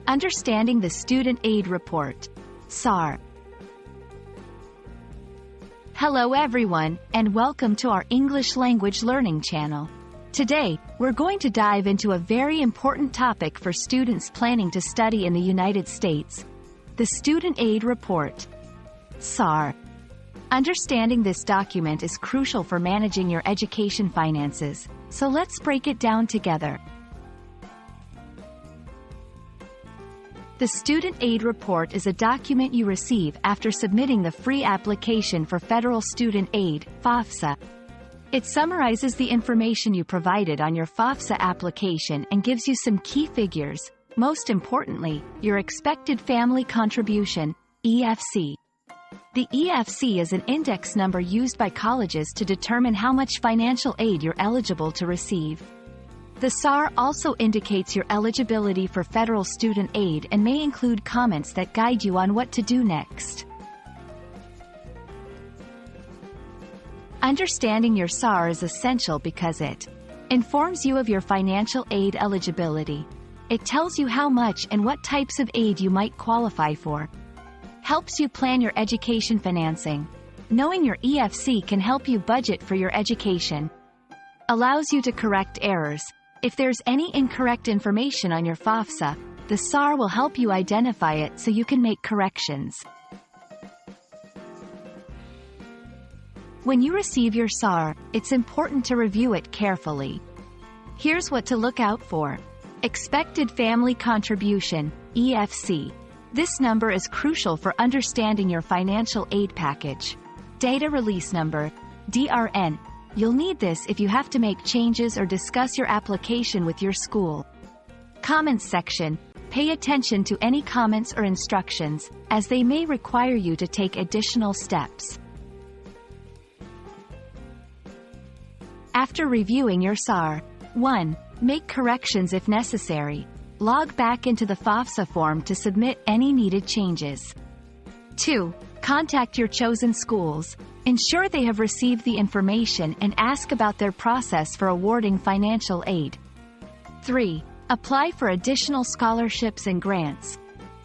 Understanding the Student Aid Report, SAR. Hello everyone, and welcome to our English language learning channel. Today, we're going to dive into a very important topic for students planning to study in the United States: the Student Aid Report, SAR. Understanding this document is crucial for managing your education finances, so let's break it down together. The Student Aid Report is a document you receive after submitting the free application for Federal Student Aid, FAFSA. It summarizes the information you provided on your FAFSA application and gives you some key figures, most importantly, your expected family contribution, EFC. The EFC is an index number used by colleges to determine how much financial aid you're eligible to receive. The SAR also indicates your eligibility for federal student aid and may include comments that guide you on what to do next. Understanding your SAR is essential because it informs you of your financial aid eligibility. It tells you how much and what types of aid you might qualify for. Helps you plan your education financing. Knowing your EFC can help you budget for your education. Allows you to correct errors. If there's any incorrect information on your FAFSA, the SAR will help you identify it so you can make corrections. When you receive your SAR, it's important to review it carefully. Here's what to look out for. Expected family contribution, EFC. This number is crucial for understanding your financial aid package. Data release number, DRN. You'll need this if you have to make changes or discuss your application with your school. Comments section. Pay attention to any comments or instructions, as they may require you to take additional steps. After reviewing your SAR, 1. Make corrections if necessary. Log back into the FAFSA form to submit any needed changes. 2. Contact your chosen schools. Ensure they have received the information and ask about their process for awarding financial aid. 3. Apply for additional scholarships and grants.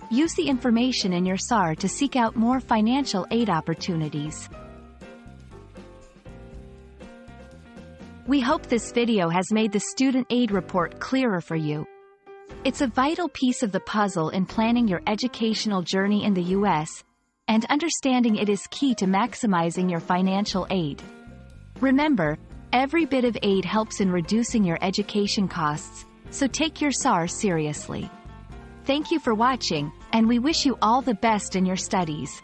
Use the information in your SAR to seek out more financial aid opportunities. We hope this video has made the Student Aid Report clearer for you. It's a vital piece of the puzzle in planning your educational journey in the U.S., and understanding it is key to maximizing your financial aid. Remember, every bit of aid helps in reducing your education costs, so take your SAR seriously. Thank you for watching, and we wish you all the best in your studies.